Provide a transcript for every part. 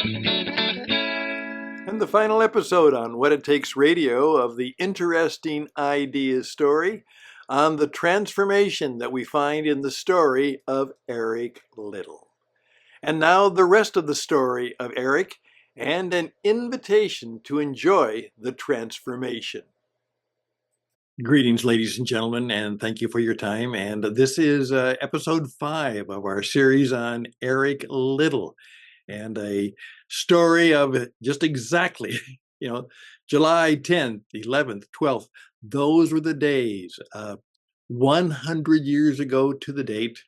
And the final episode on What It Takes Radio of the interesting idea story on the transformation that we find in the story of Eric Liddell. And now the rest of the story of Eric and an invitation to enjoy the transformation. Greetings, ladies and gentlemen, and thank you for your time. And this is episode 5 of our series on Eric Liddell, and a story of just exactly, July 10th, 11th, 12th. Those were the days, 100 years ago to the date,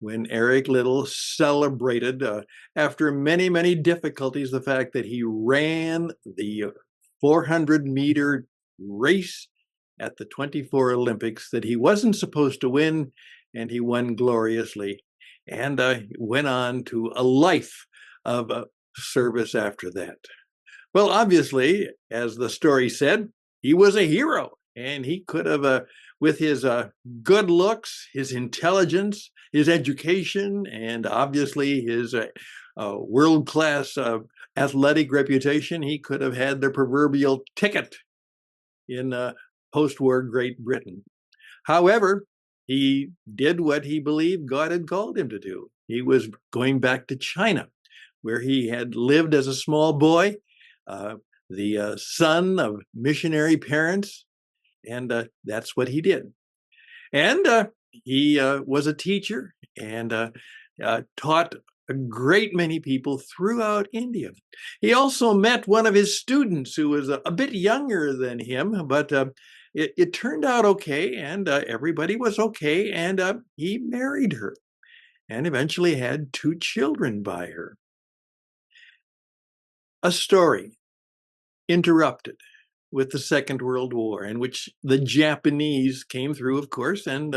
when Eric Liddell celebrated, after many, many difficulties, the fact that he ran the 400-meter race at the 24 Olympics that he wasn't supposed to win, and he won gloriously, and went on to a life of service after that. Well, obviously, as the story said, he was a hero, and he could have, with his good looks, his intelligence, his education, and obviously his world-class athletic reputation, he could have had the proverbial ticket in post-war Great Britain. However, he did what he believed God had called him to do. He was going back to China, where he had lived as a small boy, the son of missionary parents, and that's what he did. And he was a teacher and taught a great many people throughout India. He also met one of his students who was a bit younger than him, but it turned out okay, and everybody was okay, and he married her and eventually had 2 children by her. A story interrupted with the Second World War, in which the Japanese came through, of course, and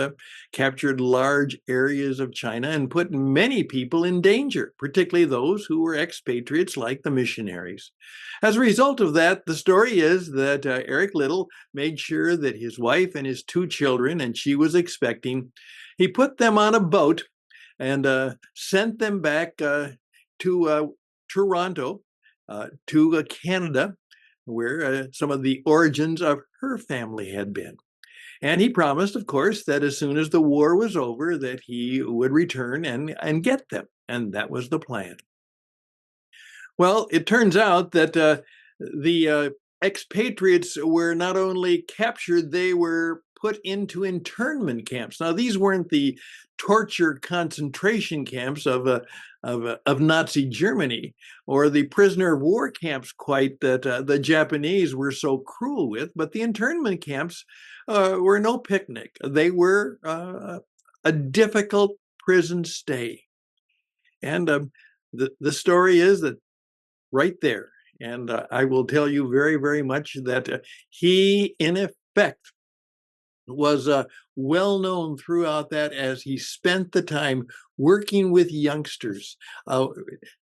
captured large areas of China and put many people in danger, particularly those who were expatriates like the missionaries. As a result of that, the story is that Eric Liddell made sure that his wife and his 2 children, and she was expecting, he put them on a boat and sent them back to Toronto, to Canada, where some of the origins of her family had been. And he promised, of course, that as soon as the war was over, that he would return and get them. And that was the plan. Well, it turns out that the expatriates were not only captured, they were put into internment camps. Now, these weren't the torture concentration camps of Nazi Germany, or the prisoner of war camps quite that the Japanese were so cruel with, but the internment camps were no picnic. They were a difficult prison stay. And the story is that right there, and I will tell you very, very much that he, in effect, was well known throughout that, as he spent the time working with youngsters,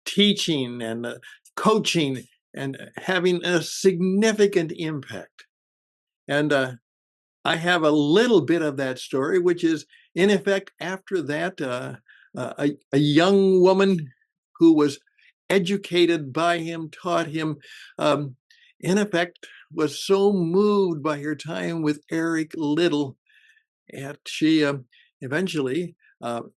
teaching and coaching, and having a significant impact. And I have a little bit of that story, which is, in effect, after that, a young woman who was educated by him, taught him, in effect, was so moved by her time with Eric Liddell, and she eventually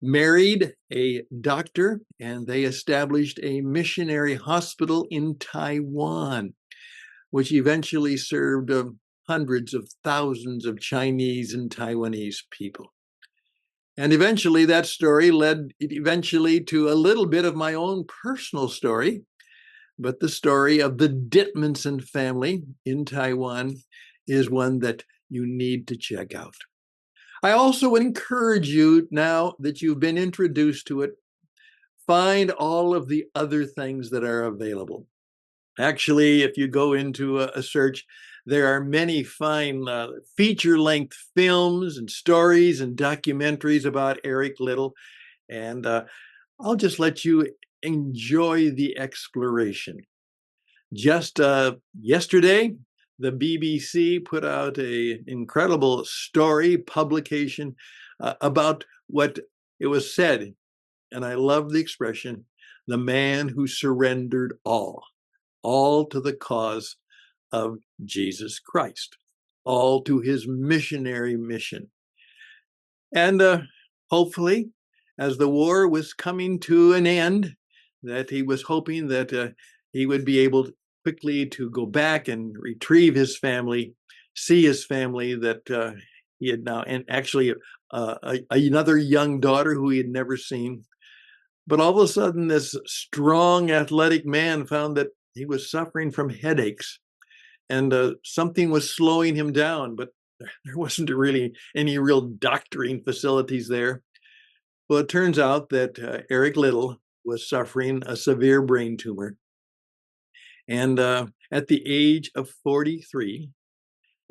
married a doctor, and they established a missionary hospital in Taiwan, which eventually served hundreds of thousands of Chinese and Taiwanese people. And eventually that story led to a little bit of my own personal story. But the story of the Dittmanson family in Taiwan is one that you need to check out. I also encourage you, now that you've been introduced to it, find all of the other things that are available. Actually, if you go into a search, there are many fine feature-length films and stories and documentaries about Eric Liddell. And I'll just let you enjoy the exploration. Just yesterday, the BBC put out an incredible story publication about what it was said, and I love the expression, the man who surrendered all to the cause of Jesus Christ, all to his missionary mission. And hopefully, as the war was coming to an end, that he was hoping that he would be able quickly to go back and retrieve his family, see his family that he had now, and actually another young daughter who he had never seen. But all of a sudden, this strong, athletic man found that he was suffering from headaches, and something was slowing him down, but there wasn't really any real doctoring facilities there. Well, it turns out that Eric Liddell was suffering a severe brain tumor. And at the age of 43,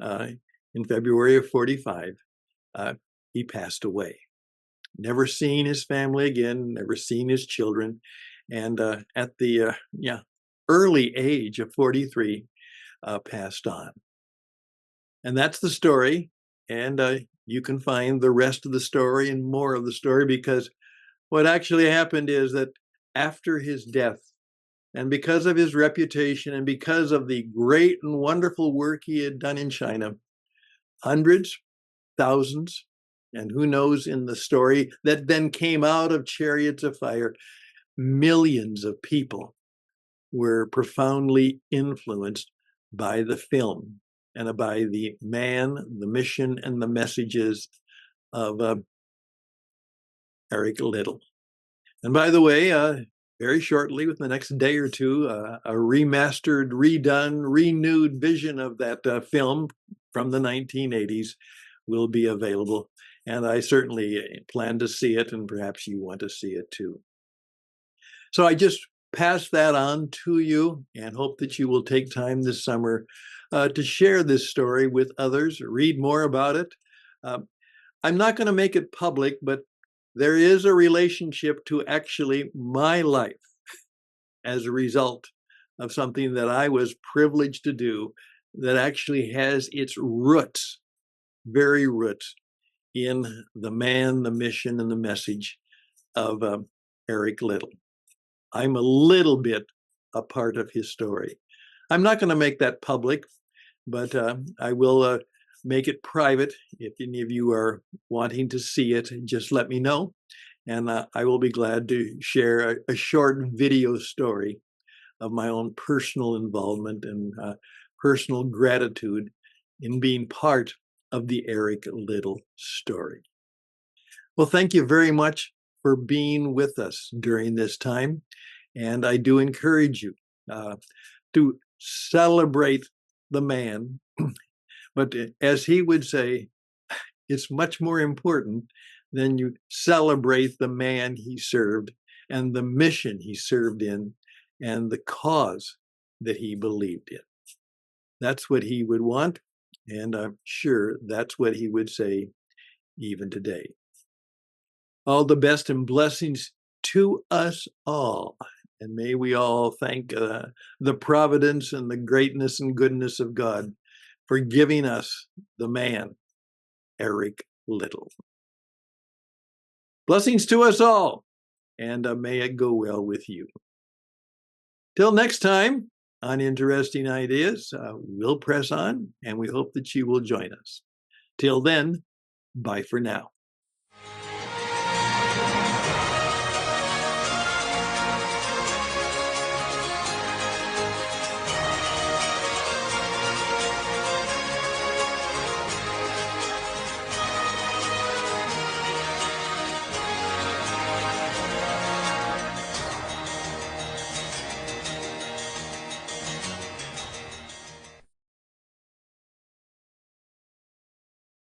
in February of 45, he passed away. Never seen his family again, never seen his children. And at the early age of 43, passed on. And that's the story. And you can find the rest of the story and more of the story, because what actually happened is that after his death, and because of his reputation and because of the great and wonderful work he had done in China, hundreds, thousands, and who knows in the story that then came out of Chariots of Fire, millions of people were profoundly influenced by the film and by the man, the mission, and the messages of Eric Liddell. And by the way, very shortly, within the next day or two, a remastered, redone, renewed vision of that film from the 1980s will be available. And I certainly plan to see it, and perhaps you want to see it too. So I just pass that on to you and hope that you will take time this summer to share this story with others, read more about it. I'm not going to make it public, but there is a relationship to actually my life as a result of something that I was privileged to do that actually has its roots, very roots, in the man, the mission, and the message of Eric Liddell. I'm a little bit a part of his story. I'm not going to make that public, but I will make it private. If any of you are wanting to see it, just let me know, and I will be glad to share a short video story of my own personal involvement and personal gratitude in being part of the Eric Liddell story. Well, thank you very much for being with us during this time, and I do encourage you to celebrate the man. But as he would say, it's much more important than you celebrate the man he served and the mission he served in and the cause that he believed in. That's what he would want, and I'm sure that's what he would say even today. All the best and blessings to us all, and may we all thank the providence and the greatness and goodness of God for giving us the man, Eric Liddell. Blessings to us all, and may it go well with you. Till next time on Interesting Ideas, we'll press on, and we hope that you will join us. Till then, bye for now.